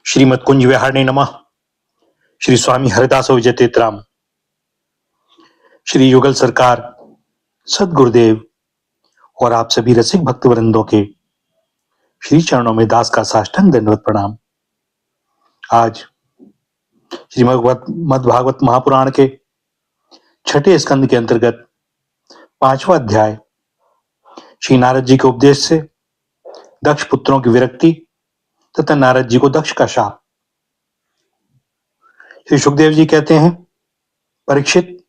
श्रीमद कुंज विहारणे नमः। श्री स्वामी हरिदास विजय तेतराम, श्री युगल सरकार, सदगुरुदेव और आप सभी रसिक भक्त वृंदों के श्री चरणों में दास का साष्टांग दंडवत प्रणाम। आज श्रीमद् भागवत महापुराण के छठे स्कंद के अंतर्गत 5वां अध्याय श्री नारद जी के उपदेश से दक्ष पुत्रों की विरक्ति तथा नारद जी को दक्ष का शाप। श्री सुखदेव जी कहते हैं, परीक्षित,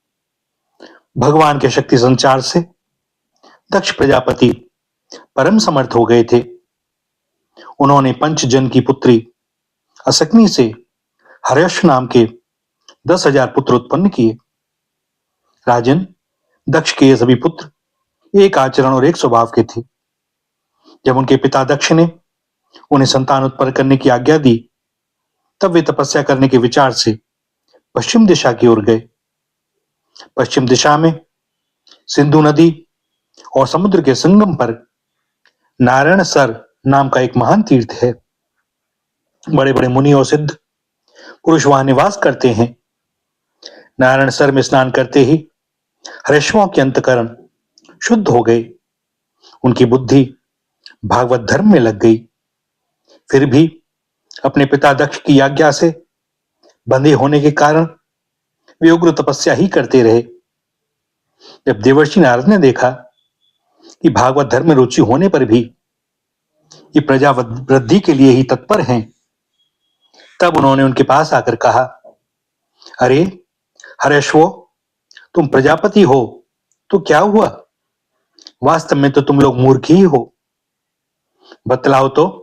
भगवान के शक्ति संचार से दक्ष प्रजापति परम समर्थ हो गए थे। उन्होंने पंचजन की पुत्री असक्नी से हर्यश नाम के 10,000 पुत्र उत्पन्न किए। राजन, दक्ष के ये सभी पुत्र एक आचरण और एक स्वभाव के थे। जब उनके पिता दक्ष ने उन्हें संतान उत्पन्न करने की आज्ञा दी, तब वे तपस्या करने के विचार से पश्चिम दिशा की ओर गए। पश्चिम दिशा में सिंधु नदी और समुद्र के संगम पर नारायण सर नाम का एक महान तीर्थ है। बड़े बड़े मुनि और सिद्ध पुरुष वहां निवास करते हैं। नारायण सर में स्नान करते ही हर्षवों के अंतकरण शुद्ध हो गए। उनकी बुद्धि भागवत धर्म में लग गई। फिर भी अपने पिता दक्ष की आज्ञा से बंधे होने के कारण वे उग्र तपस्या ही करते रहे। जब देवर्षि नारद ने देखा कि भागवत धर्म में रुचि होने पर भी ये प्रजा वृद्धि के लिए ही तत्पर हैं, तब उन्होंने उनके पास आकर कहा, अरे हर्षवो, तुम प्रजापति हो तो क्या हुआ? वास्तव में तो तुम लोग मूर्ख ही हो। बतलाओ तो,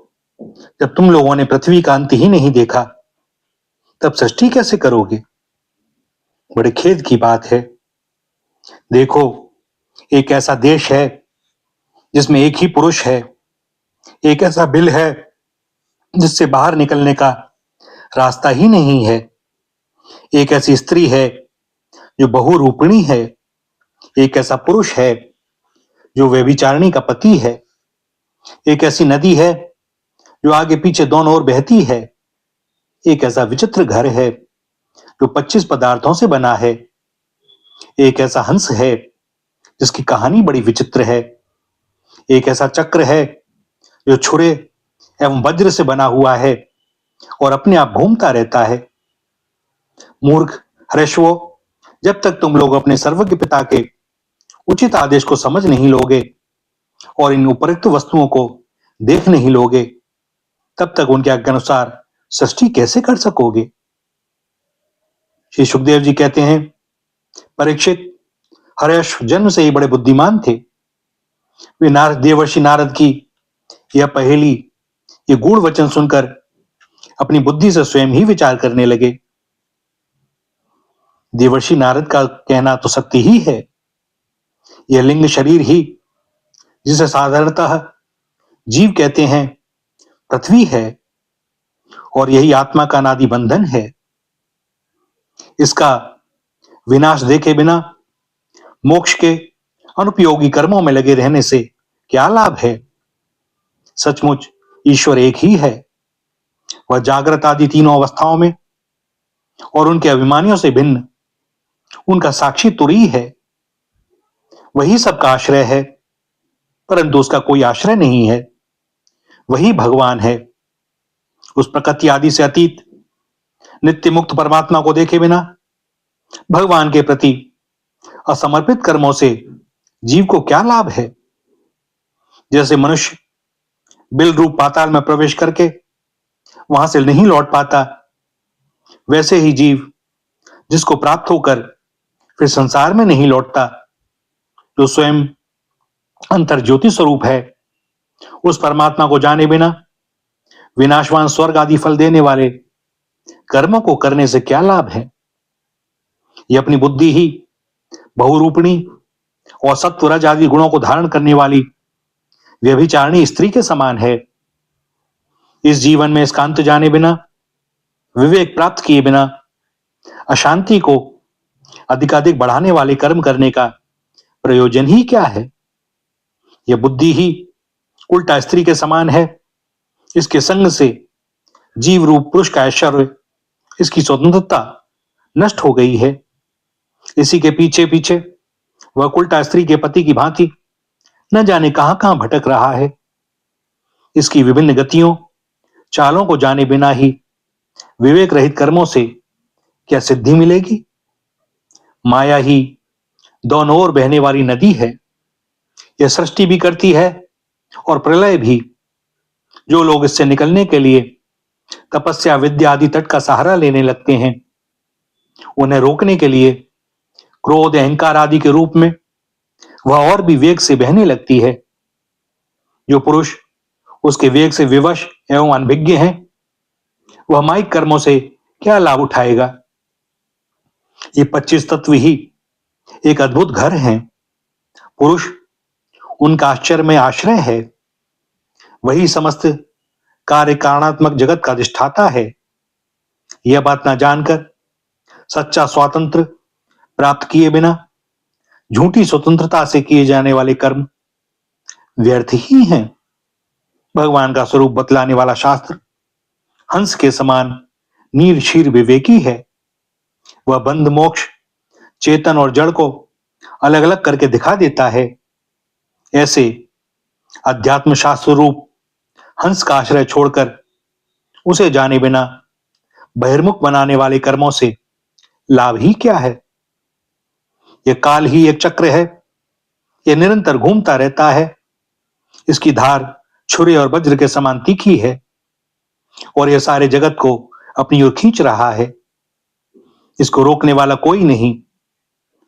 जब तुम लोगों ने पृथ्वी का अंत ही नहीं देखा, तब सृष्टि कैसे करोगे? बड़े खेद की बात है। देखो, एक ऐसा देश है जिसमें एक ही पुरुष है, एक ऐसा बिल है जिससे बाहर निकलने का रास्ता ही नहीं है, एक ऐसी स्त्री है जो बहुरूपिणी है, एक ऐसा पुरुष है जो व्यभिचारिणी का पति है, एक ऐसी नदी है जो आगे पीछे दोनों ओर बहती है, एक ऐसा विचित्र घर है जो 25 पदार्थों से बना है, एक ऐसा हंस है जिसकी कहानी बड़ी विचित्र है, एक ऐसा चक्र है जो छुरे एवं वज्र से बना हुआ है और अपने आप घूमता रहता है। मूर्ख हर्षवो, जब तक तुम लोग अपने सर्वज्ञ पिता के उचित आदेश को समझ नहीं लोगे और इन उपयुक्त वस्तुओं को देख नहीं लोगे, तब तक उनके आज्ञानुसार सृष्टि कैसे कर सकोगे? श्री सुखदेव जी कहते हैं, परीक्षित, हर्यश जन्म से ही बड़े बुद्धिमान थे। वे देवर्षि नारद की यह पहेली, ये गूढ़ वचन सुनकर अपनी बुद्धि से स्वयं ही विचार करने लगे। देवर्षि नारद का कहना तो सत्य ही है। यह लिंग शरीर ही, जिसे साधारणतः जीव कहते हैं, पृथ्वी है और यही आत्मा का अनादि बंधन है। इसका विनाश देखे बिना मोक्ष के अनुपयोगी कर्मों में लगे रहने से क्या लाभ है? सचमुच ईश्वर एक ही है। वह जागृत आदि तीनों अवस्थाओं में और उनके अभिमानियों से भिन्न उनका साक्षी तुरी है। वही सबका आश्रय है, परंतु उसका कोई आश्रय नहीं है। वही भगवान है। उस प्रकृति आदि से अतीत नित्य मुक्त परमात्मा को देखे बिना भगवान के प्रति असमर्पित कर्मों से जीव को क्या लाभ है? जैसे मनुष्य बिल रूप पाताल में प्रवेश करके वहां से नहीं लौट पाता, वैसे ही जीव जिसको प्राप्त होकर फिर संसार में नहीं लौटता, जो स्वयं अंतर ज्योति स्वरूप है, उस परमात्मा को जाने बिना विनाशवान स्वर्ग आदि फल देने वाले कर्मों को करने से क्या लाभ है? यह अपनी बुद्धि ही बहुरूपिणी और सत्व रज आदि गुणों को धारण करने वाली व्यभिचारिणी स्त्री के समान है। इस जीवन में इसका अंत जाने बिना, विवेक प्राप्त किए बिना अशांति को अधिकाधिक बढ़ाने वाले कर्म करने का प्रयोजन ही क्या है? यह बुद्धि ही उल्टा स्त्री के समान है। इसके संग से जीव रूप पुरुष का ऐश्वर्य, इसकी स्वतंत्रता नष्ट हो गई है। इसी के पीछे पीछे वह उल्टा स्त्री के पति की भांति न जाने कहां कहां भटक रहा है। इसकी विभिन्न गतियों चालों को जाने बिना ही विवेक रहित कर्मों से क्या सिद्धि मिलेगी? माया ही दोनों ओर बहने वाली नदी है। यह सृष्टि भी करती है और प्रलय भी। जो लोग इससे निकलने के लिए तपस्या, विद्या आदि तट का सहारा लेने लगते हैं, उन्हें रोकने के लिए क्रोध, अहंकार आदि के रूप में वह और भी वेग से बहने लगती है। जो पुरुष उसके वेग से विवश एवं अनभिज्ञ हैं, वह माइक कर्मों से क्या लाभ उठाएगा? ये 25 तत्व ही एक अद्भुत घर हैं। पुरुष उनका आश्चर्य में आश्रय है। वही समस्त कार्य कारणात्मक जगत का अधिष्ठाता है। यह बात न जानकर सच्चा स्वातंत्र प्राप्त किए बिना झूठी स्वतंत्रता से किए जाने वाले कर्म व्यर्थ ही हैं। भगवान का स्वरूप बतलाने वाला शास्त्र हंस के समान नीर शीर विवेकी है। वह बंध, मोक्ष, चेतन और जड़ को अलग अलग करके दिखा देता है। ऐसे अध्यात्म शास्त्र रूप हंस का आश्रय छोड़कर उसे जाने बिना बहिर्मुख बनाने वाले कर्मों से लाभ ही क्या है? यह काल ही एक चक्र है। यह निरंतर घूमता रहता है। इसकी धार छुरे और वज्र के समान तीखी है और यह सारे जगत को अपनी ओर खींच रहा है। इसको रोकने वाला कोई नहीं।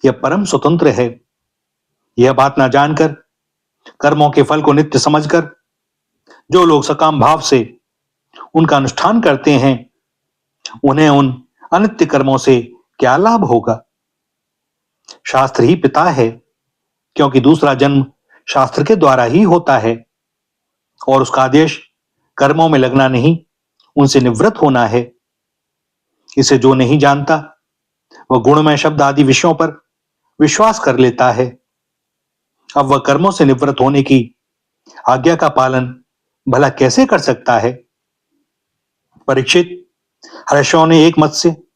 यह परम स्वतंत्र है। यह बात ना जानकर, कर्मों के फल को नित्य समझकर जो लोग सकाम भाव से उनका अनुष्ठान करते हैं, उन्हें उन अनित्य कर्मों से क्या लाभ होगा? शास्त्र ही पिता है, क्योंकि दूसरा जन्म शास्त्र के द्वारा ही होता है और उसका आदेश कर्मों में लगना नहीं, उनसे निवृत्त होना है। इसे जो नहीं जानता, वह गुणमय शब्द आदि विषयों पर विश्वास कर लेता है। अब वह कर्मों से निवृत्त होने की आज्ञा का पालन भला कैसे कर सकता है? परीक्षित, हर्षों ने एक मत से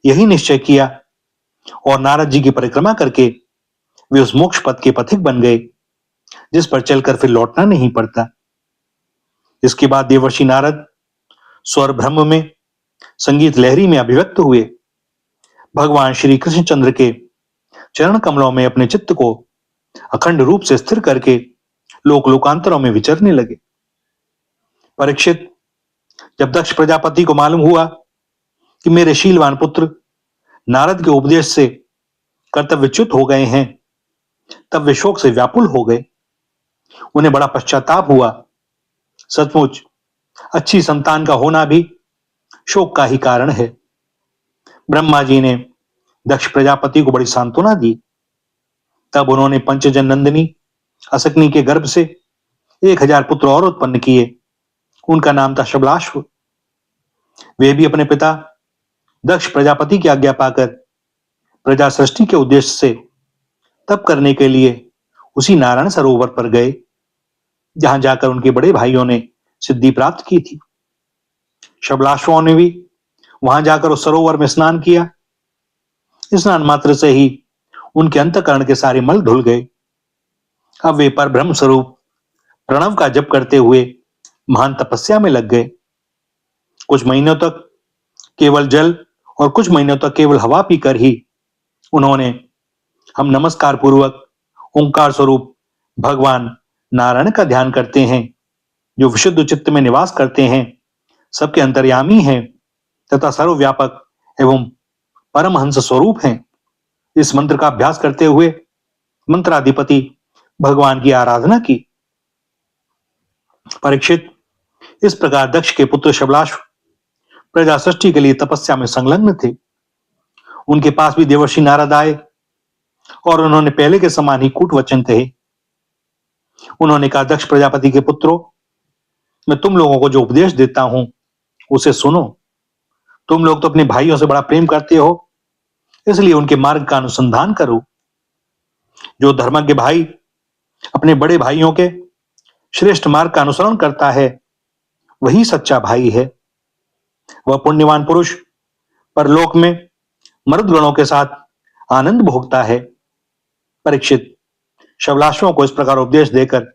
यही निश्चय किया और नारद जी की परिक्रमा करके वे उस मोक्ष पथ के पथिक बन गए, जिस पर चलकर फिर लौटना नहीं पड़ता। इसके बाद देवर्षि नारद स्वर ब्रह्म में, संगीत लहरी में अभिव्यक्त हुए। भगवान श्री कृष्णचंद्र के चरण कमलों में अपने चित्त को अखंड रूप से स्थिर करके लोक लोकांतरों में विचरने लगे। परीक्षित, जब दक्ष प्रजापति को मालूम हुआ कि मेरे शीलवान पुत्र नारद के उपदेश से कर्तव्यच्युत हो गए हैं, तब वे शोक से व्याकुल हो गए। उन्हें बड़ा पश्चाताप हुआ। सचमुच अच्छी संतान का होना भी शोक का ही कारण है। ब्रह्मा जी ने दक्ष प्रजापति को बड़ी सांत्वना दी। तब उन्होंने पंचजन नंदिनी असकनी के गर्भ से 1000 पुत्र और उत्पन्न किए। उनका नाम था शबलाश्व। वे भी अपने पिता दक्ष प्रजापति की आज्ञा पाकर प्रजा सृष्टि के उद्देश्य से तप करने के लिए उसी नारायण सरोवर पर गए, जहां जाकर उनके बड़े भाइयों ने सिद्धि प्राप्त की थी। शबलाश्वों ने भी वहां जाकर उस सरोवर में स्नान किया। स्नान मात्र से ही उनके अंतःकरण के सारे मल धुल गए। अब वे पर ब्रह्म स्वरूप प्रणव का जप करते हुए महान तपस्या में लग गए। कुछ महीनों तक केवल जल और कुछ महीनों तक केवल हवा पीकर ही उन्होंने हम नमस्कार पूर्वक ओंकार स्वरूप भगवान नारायण का ध्यान करते हैं, जो विशुद्ध चित्त में निवास करते हैं, सबके अंतर्यामी हैं तथा सर्वव्यापक एवं परमहंस स्वरूप हैं। इस मंत्र का अभ्यास करते हुए मंत्राधिपति भगवान की आराधना की। परीक्षित, इस प्रकार दक्ष के पुत्र शबलाश्व प्रजा सृष्टि के लिए तपस्या में संलग्न थे। उनके पास भी देवर्षि नारद आए और उन्होंने पहले के समान ही कूट वचन कहे। उन्होंने कहा, दक्ष प्रजापति के पुत्रों, मैं तुम लोगों को जो उपदेश देता हूं उसे सुनो। तुम लोग तो अपने भाइयों से बड़ा प्रेम करते हो, इसलिए उनके मार्ग का अनुसंधान करो। जो धर्मज्ञ भाई अपने बड़े भाइयों के श्रेष्ठ मार्ग का अनुसरण करता है, वही सच्चा भाई है। वह पुण्यवान पुरुष परलोक में मरुद गणों के साथ आनंद भोगता है। परीक्षित, शबलाश्वों को इस प्रकार उपदेश देकर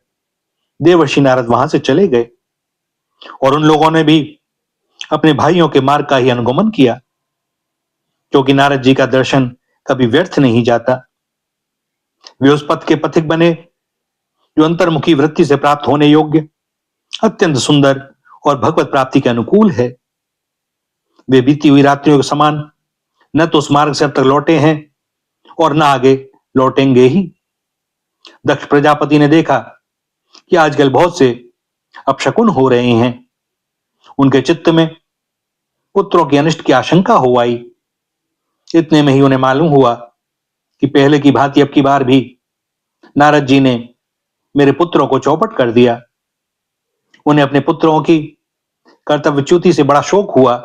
देवर्षि नारद वहां से चले गए और उन लोगों ने भी अपने भाइयों के मार्ग का ही अनुगमन किया, क्योंकि नारद जी का दर्शन कभी व्यर्थ नहीं जाता। वे उस पथ के पथिक बने जो अंतर्मुखी वृत्ति से प्राप्त होने योग्य, अत्यंत सुंदर और भगवत प्राप्ति के अनुकूल है। वे बीती हुई रात्रियों के समान न तो उस मार्ग से अब तक लौटे हैं और न आगे लौटेंगे ही। दक्ष प्रजापति ने देखा कि आजकल बहुत से अपशकुन हो रहे हैं। उनके चित्त में पुत्रों की अनिष्ट की आशंका हो आई। इतने में ही उन्हें मालूम हुआ कि पहले की भांति अब की बार भी नारद जी ने मेरे पुत्रों को चौपट कर दिया। उन्हें अपने पुत्रों की कर्तव्यच्युति से बड़ा शोक हुआ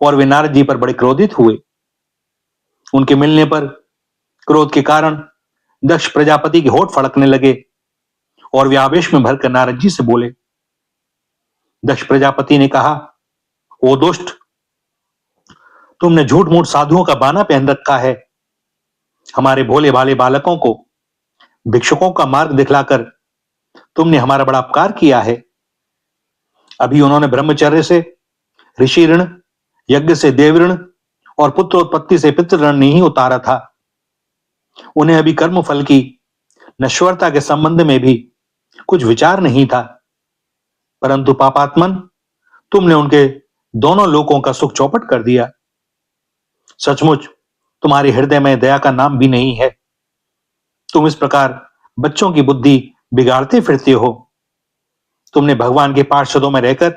और वे नारद जी पर बड़े क्रोधित हुए। उनके मिलने पर क्रोध के कारण दक्ष प्रजापति के होठ फड़कने लगे और वे आवेश में भरकर नारद जी से बोले। दक्ष प्रजापति ने कहा, ओ दुष्ट, तुमने झूठ मूठ साधुओं का बाना पहन रखा है। हमारे भोले भाले बालकों को भिक्षुकों का मार्ग दिखलाकर तुमने हमारा बड़ा अपकार किया है। अभी उन्होंने ब्रह्मचर्य से ऋषि ऋण, यज्ञ से देव ऋण और पुत्रोत्पत्ति से पितृ ऋण नहीं उतारा था। उन्हें अभी कर्म फल की नश्वरता के संबंध में भी कुछ विचार नहीं था, परंतु पापात्मन, तुमने उनके दोनों लोकों का सुख चौपट कर दिया। सचमुच तुम्हारे हृदय में दया का नाम भी नहीं है। तुम इस प्रकार बच्चों की बुद्धि बिगाड़ते फिरते हो। तुमने भगवान के पार्षदों में रहकर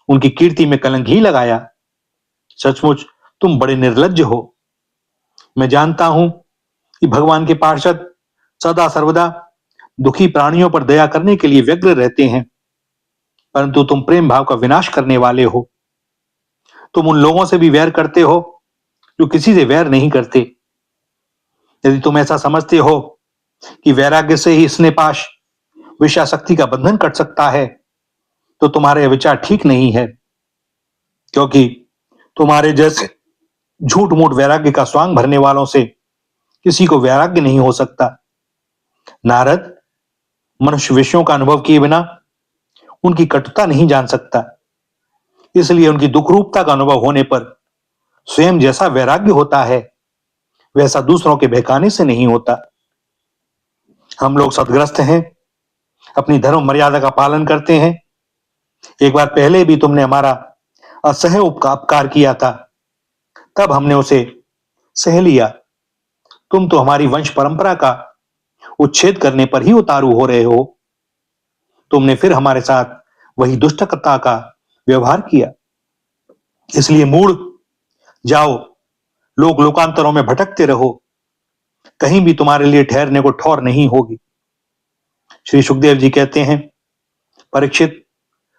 उनकी कीर्ति में कलंक ही लगाया। सचमुच तुम बड़े निर्लज्ज हो। मैं जानता हूं कि भगवान के पार्षद सदा सर्वदा दुखी प्राणियों पर दया करने के लिए व्यग्र रहते हैं, परंतु तुम प्रेम भाव का विनाश करने वाले हो। तुम उन लोगों से भी वैर करते हो जो किसी से वैर नहीं करते। यदि तुम ऐसा समझते हो कि वैराग्य से ही स्नेहपाश विषयासक्ति का बंधन कट सकता है, तो तुम्हारे यह विचार ठीक नहीं है, क्योंकि तुम्हारे जैसे झूठ मूठ वैराग्य का स्वांग भरने वालों से किसी को वैराग्य नहीं हो सकता। नारद मनुष्य विषयों का अनुभव किए बिना उनकी कटुता नहीं जान सकता, इसलिए उनकी दुखरूपता का अनुभव होने पर स्वयं जैसा वैराग्य होता है वैसा दूसरों के बहकाने से नहीं होता। हम लोग सद्ग्रस्त हैं, अपनी धर्म मर्यादा का पालन करते हैं। एक बार पहले भी तुमने हमारा असह्य उपकार किया था, तब हमने उसे सह लिया। तुम तो हमारी वंश परंपरा का उच्छेद करने पर ही उतारू हो रहे हो। तुमने फिर हमारे साथ वही दुष्टता का व्यवहार किया। इसलिए मूढ़, जाओ, लोक लोकांतरों में भटकते रहो, कहीं भी तुम्हारे लिए ठहरने को ठौर नहीं होगी। श्री सुखदेव जी कहते हैं, परीक्षित,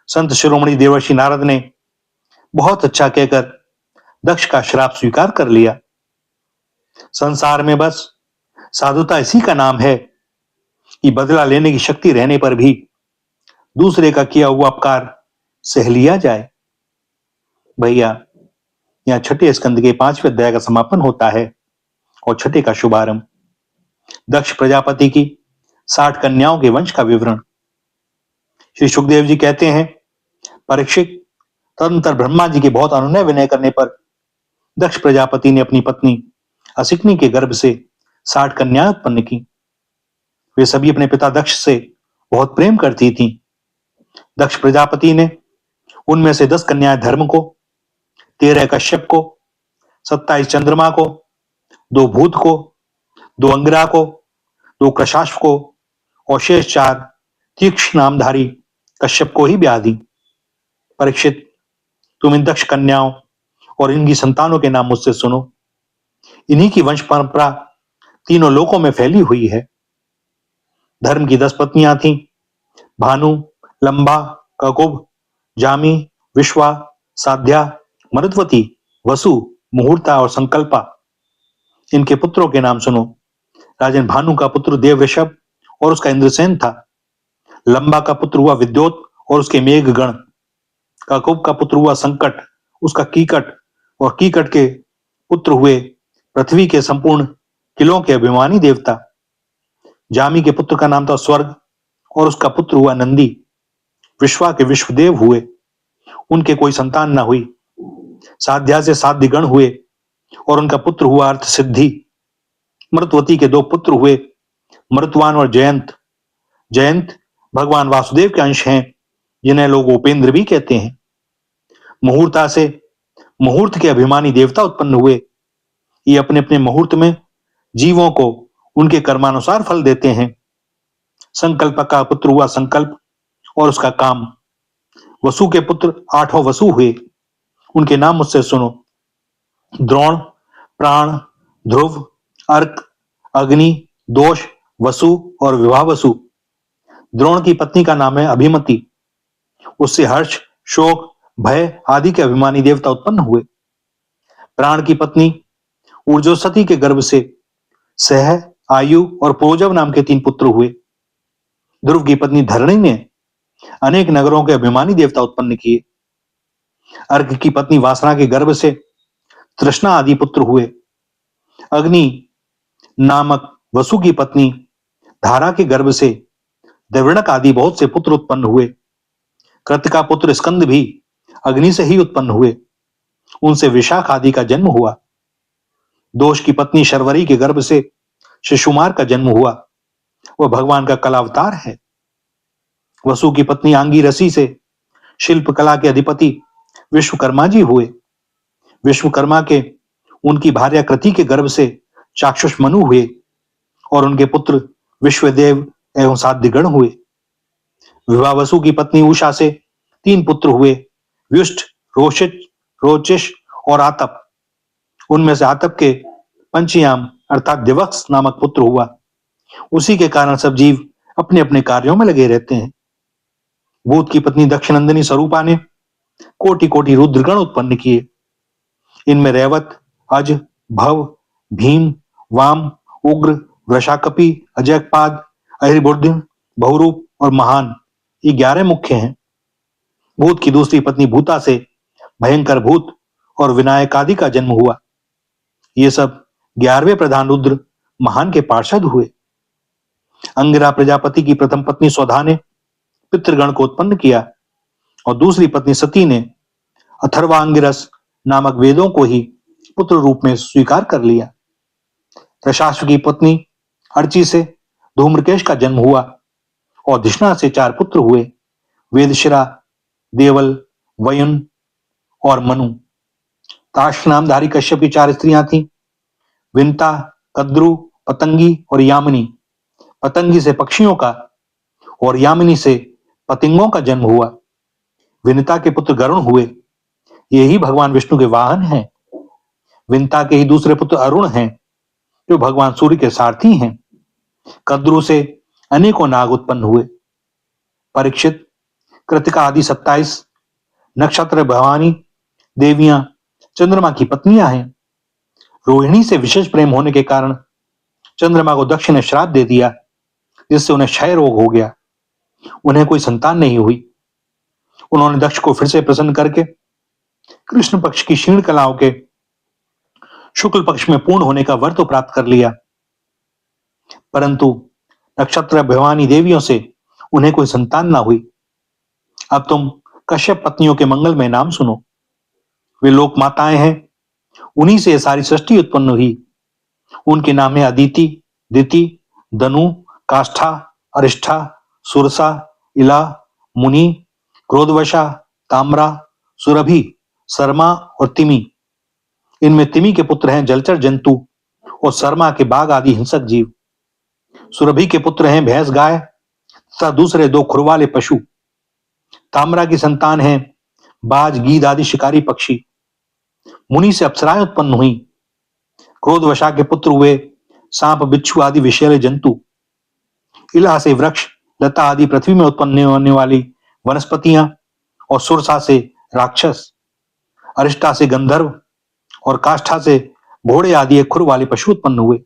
संत शिरोमणि देवर्षि नारद ने बहुत अच्छा कहकर दक्ष का श्राप स्वीकार कर लिया। संसार में बस साधुता इसी का नाम है कि बदला लेने की शक्ति रहने पर भी दूसरे का किया हुआ अपकार सह लिया जाए। भैया, यहाँ छठे स्कंद के 5वें अध्याय का समापन होता है और छठे का शुभारंभ। दक्ष प्रजापति की 60 कन्याओं के वंश का विवरण। श्री सुखदेव जी कहते हैं, परीक्षित, तदनंतर ब्रह्मा जी के बहुत अनुनय विनय करने पर दक्ष प्रजापति ने अपनी पत्नी असिकनी के गर्भ से 60 कन्याएं उत्पन्न की। वे सभी अपने पिता दक्ष से बहुत प्रेम करती थीं। दक्ष प्रजापति ने उनमें से 10 कन्याएं धर्म को, 13 कश्यप को, 27 चंद्रमा को, 2 भूत को, 2 अंगिरा को, 2 कृशाश्व को और शेष 4 तीक्ष्ण नामधारी कश्यप को ही ब्याह दी। परीक्षित, तुम इन दक्ष कन्याओं और इनकी संतानों के नाम मुझसे सुनो। इन्हीं की वंश परंपरा तीनों लोकों में फैली हुई है। धर्म की 10 पत्नियां थीं, भानु, लंबा, ककुभ, जामी, विश्वा, साध्या, मरुद्वती, वसु, मुहूर्ता और संकल्पा। इनके पुत्रों के नाम सुनो। राजन भानु का पुत्र देव ऋषभ और उसका इंद्रसेन था। लंबा का पुत्र हुआ विद्योत और उसके मेघगण। ककुभ का पुत्र हुआ संकट, उसका कीकट और कीकट के पुत्र हुए पृथ्वी के संपूर्ण किलों के अभिमानी देवता। जामी के पुत्र का नाम था स्वर्ग और उसका पुत्र हुआ नंदी। विश्वा के विश्वदेव हुए, उनके कोई संतान न हुई। साध्या से साध्य गण हुए और उनका पुत्र हुआ अर्थ सिद्धि। मृतवती के 2 पुत्र हुए, मृतवान और जयंत। जयंत भगवान वासुदेव के अंश हैं, जिन्हें लोग उपेंद्र भी कहते हैं। मुहूर्ता से मुहूर्त के अभिमानी देवता उत्पन्न हुए। ये अपने अपने मुहूर्त में जीवों को उनके कर्मानुसार फल देते हैं। संकल्प का पुत्र हुआ संकल्प और उसका काम। वसु के पुत्र 8 वसु हुए, उनके नाम मुझसे सुनो। द्रोण, प्राण, ध्रुव, अर्क, अग्नि, दोष, वसु और विभावसु। द्रोण की पत्नी का नाम है अभिमति। उससे हर्ष, शोक, भय आदि के अभिमानी देवता उत्पन्न हुए। प्राण की पत्नी ऊर्जोसती के गर्भ से सह, आयु और प्रोजव नाम के 3 पुत्र हुए। ध्रुव की पत्नी धरणी ने अनेक नगरों के अभिमानी देवता उत्पन्न किए। अर्क की पत्नी वासना के गर्भ से तृष्णा आदि पुत्र हुए। अग्नि नामक वसु की पत्नी धारा के गर्भ से द्रविणक आदि बहुत से पुत्र उत्पन्न हुए। कृत का पुत्र स्कंद भी अग्नि से ही उत्पन्न हुए, उनसे विशाख आदि का जन्म हुआ। दोष की पत्नी शर्वरी के गर्भ से शिशुमार का जन्म हुआ, वह भगवान का कलावतार है। वसु की पत्नी आंगीरसी से शिल्प कला के अधिपति विश्वकर्मा जी हुए। विश्वकर्मा के उनकी भार्या कृति के गर्भ से चाक्षुष मनु हुए और उनके पुत्र विश्वदेव एवं साध्यगण हुए। विभावसु की पत्नी उषा से 3 पुत्र हुए, व्युष्ट, रोशित, रोचिश और आतप। उनमें से आतप के पंचयाम अर्थात दिवक्स नामक पुत्र हुआ। उसी के कारण सब जीव अपने अपने कार्यों में लगे रहते हैं। भूत की पत्नी दक्षिणंदिनी स्वरूपा ने कोटि कोटि रुद्रगण उत्पन्न किए। इनमें रैवत, अज, भव, भीम, वाम, उग्र, वृषाकपि, अजयपाद, अहिर्बुद्ध, बहुरूप और महान, ये 11 मुख्य हैं। भूत की दूसरी पत्नी भूता से भयंकर भूत और विनायक आदि का जन्म हुआ। ये सब 11वें प्रधान रुद्र महान के पार्षद हुए। अंगिरा प्रजापति की प्रथम पत्नी स्वधा ने पितृगण को उत्पन्न किया और दूसरी पत्नी सती ने अथर्वांगिरस नामक वेदों को ही पुत्र रूप में स्वीकार कर लिया। प्रशाश्व की पत्नी अर्ची से धूम्रकेश का जन्म हुआ और धिष्णा से 4 पुत्र हुए, वेदशिरा, देवल, वयुन और मनु। ताश नामधारी कश्यप की 4 स्त्रियां थीं, विंता, कद्रु, पतंगी और यामिनी। पतंगी से पक्षियों का और यामिनी से पतिंगों का जन्म हुआ। विनिता के पुत्र गरुण हुए, यही भगवान विष्णु के वाहन हैं। विंता के ही दूसरे पुत्र अरुण हैं, जो भगवान सूर्य के सारथी हैं। कद्रु से अनेकों नाग उत्पन्न हुए। परीक्षित, कृतिका आदि 27 नक्षत्र भवानी देवियां चंद्रमा की पत्नियां हैं। रोहिणी से विशेष प्रेम होने के कारण चंद्रमा को दक्ष ने श्राप दे दिया, जिससे उन्हें क्षय रोग हो गया। उन्हें कोई संतान नहीं हुई। उन्होंने दक्ष को फिर से प्रसन्न करके कृष्ण पक्ष की क्षीण कलाओं के शुक्ल पक्ष में पूर्ण होने का वर तो प्राप्त कर लिया, परंतु नक्षत्र भवानी देवियों से उन्हें कोई संतान ना हुई। अब तुम कश्यप पत्नियों के मंगल में नाम सुनो। वे लोक माताएं हैं, उन्हीं से सारी सृष्टि उत्पन्न हुई। उनके नाम है अदिति, दिति, दनु, काष्ठा, अरिष्ठा, सुरसा, इला, मुनि, क्रोधवशा, ताम्रा, सुरभि, शर्मा और तिमी। इनमें तिमी के पुत्र हैं जलचर जंतु और शर्मा के बाघ आदि हिंसक जीव। सुरभि के पुत्र हैं भैंस, गाय तथा दूसरे 2 खुर वाले पशु। ताम्रा की संतान है बाज, गीद आदि शिकारी पक्षी। मुनि से अप्सराएं उत्पन्न हुई। क्रोधवशा के पुत्र हुए सांप, बिच्छू आदि विषैले जंतु। इला से वृक्ष, लता आदि पृथ्वी में उत्पन्न होने वाली वनस्पतियां और सुरसा से राक्षस, अरिष्टा से गंधर्व और काष्ठा से घोड़े आदि खुर वाले पशु उत्पन्न हुए।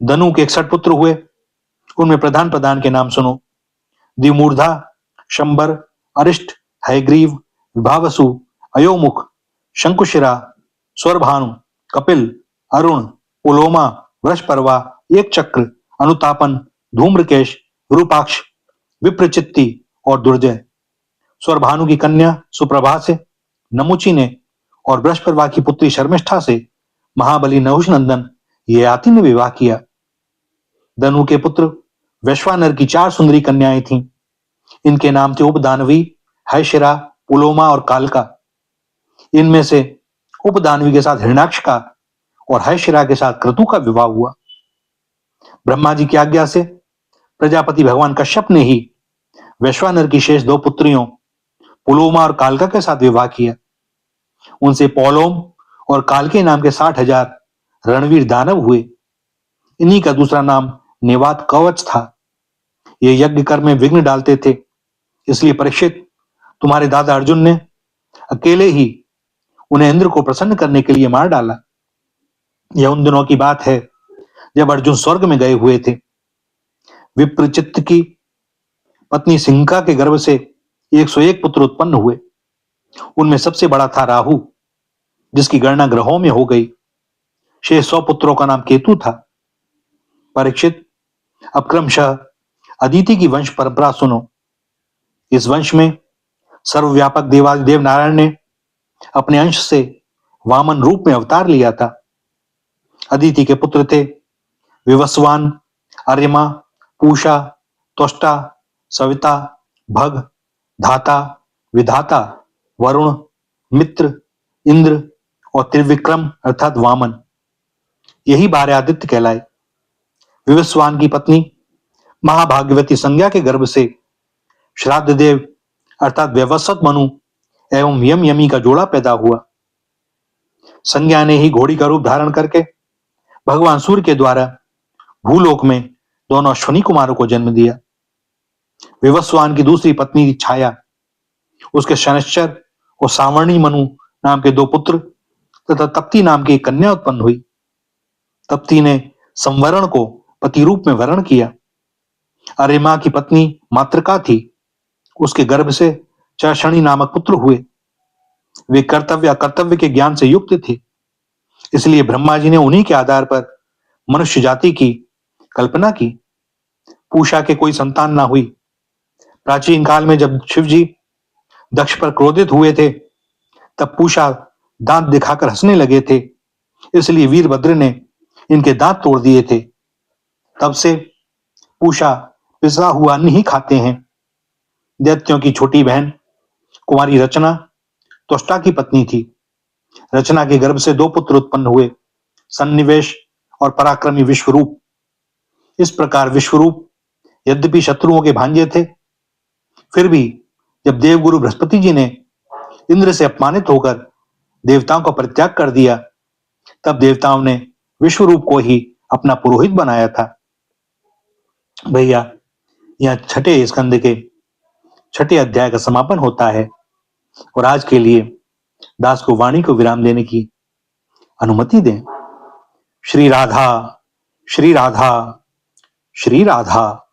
धनु के 61 पुत्र हुए। उनमें प्रधान प्रधान के नाम सुनो। द्विमूर्धा, शंबर, अरिष्ट, हयग्रीव, विभावसु, अयोमुख, शंकुशिरा, स्वरभानु, कपिल, अरुण, पुलोमा, वृषपर्वा, एक चक्र, अनुतापन, धूम्रकेश, विरूपाक्ष, विप्रचित्ति और दुर्जय। स्वरभानु की कन्या सुप्रभा से, नमुची ने और वृषपर्वा की पुत्री शर्मिष्ठा से महाबली नहुष नंदन ययाति ने विवाह किया। दनु के पुत्र वैश्वानर की 4 सुंदरी कन्याएं थीं। इनके नाम थे उपदानवी, हैशिरा, पुलोमा और कालका। इनमें से उपदानवी के साथ हिरण्याक्ष का और हैशिरा के साथ क्रतु का विवाह हुआ। ब्रह्मा जी की आज्ञा से प्रजापति भगवान कश्यप ने ही वैश्वानर की शेष 2 पुत्रियों पुलोमा और कालका के साथ विवाह किया। उनसे पौलोम और कालके नाम के 60,000 रणवीर दानव हुए। इन्हीं का दूसरा नाम नेवात कवच था। ये यज्ञ कर्म में विघ्न डालते थे, इसलिए परीक्षित तुम्हारे दादा अर्जुन ने अकेले ही उन्हें इंद्र को प्रसन्न करने के लिए मार डाला। यह उन दिनों की बात है जब अर्जुन स्वर्ग में गए हुए थे। विप्रचित्त की पत्नी सिंका के गर्भ से 101 पुत्र उत्पन्न हुए। उनमें सबसे बड़ा था राहु, जिसकी गणना ग्रहों में हो गई। शेष 100 पुत्रों का नाम केतु था। परीक्षित, अब क्रमशः अदिति की वंश परंपरा सुनो। इस वंश में सर्वव्यापक देवादिदेव नारायण ने अपने अंश से वामन रूप में अवतार लिया था। अदिति के पुत्र थे विवस्वान, अर्यमा, पूषा, त्वष्टा, सविता, भग, धाता, विधाता, वरुण, मित्र, इंद्र और त्रिविक्रम अर्थात वामन। यही 12 आदित्य कहलाए। विवस्वान की पत्नी महाभाग्यवती संज्ञा के गर्भ से श्राद्ध देव अर्थात व्यवस्वत मनु एवं यम यमी का जोड़ा पैदा हुआ। संज्ञा ने ही घोड़ी का रूप धारण करके भगवान सूर्य के द्वारा भूलोक में दोनों अश्विनी कुमारों को जन्म दिया। विवस्वान की दूसरी पत्नी छाया, उसके शनश्चर और सावर्णी मनु नाम के 2 पुत्र तथा तप्ती नाम की एक कन्या उत्पन्न हुई। तप्ती ने संवरण को पति रूप में वरण किया। अरिमा की पत्नी मातृका थी, उसके गर्भ से चर्षणी नामक पुत्र हुए। वे कर्तव्य अकर्तव्य के ज्ञान से युक्त थे, इसलिए ब्रह्मा जी ने उन्हीं के आधार पर मनुष्य जाति की कल्पना की। पूषा के कोई संतान ना हुई। प्राचीन काल में जब शिव जी दक्ष पर क्रोधित हुए थे, तब पूषा दांत दिखाकर हंसने लगे थे, इसलिए वीरभद्र ने इनके दांत तोड़ दिए थे। तब से पूषा पिसा हुआ अन्न ही खाते हैं। दैत्यों की छोटी बहन कुमारी रचना त्वष्टा की पत्नी थी। रचना के गर्भ से 2 पुत्र उत्पन्न हुए, सन्निवेश और पराक्रमी विश्वरूप। इस प्रकार विश्वरूप यद्यपि शत्रुओं के भांजे थे, फिर भी जब देवगुरु बृहस्पति जी ने इंद्र से अपमानित होकर देवताओं का परित्याग कर दिया, तब देवताओं ने विश्वरूप को ही अपना पुरोहित बनाया था। भैया, यह 6ठे स्कंद के 6ठे अध्याय का समापन होता है और आज के लिए दास को वाणी को विराम देने की अनुमति दें। श्री राधा, श्री राधा, श्री राधा।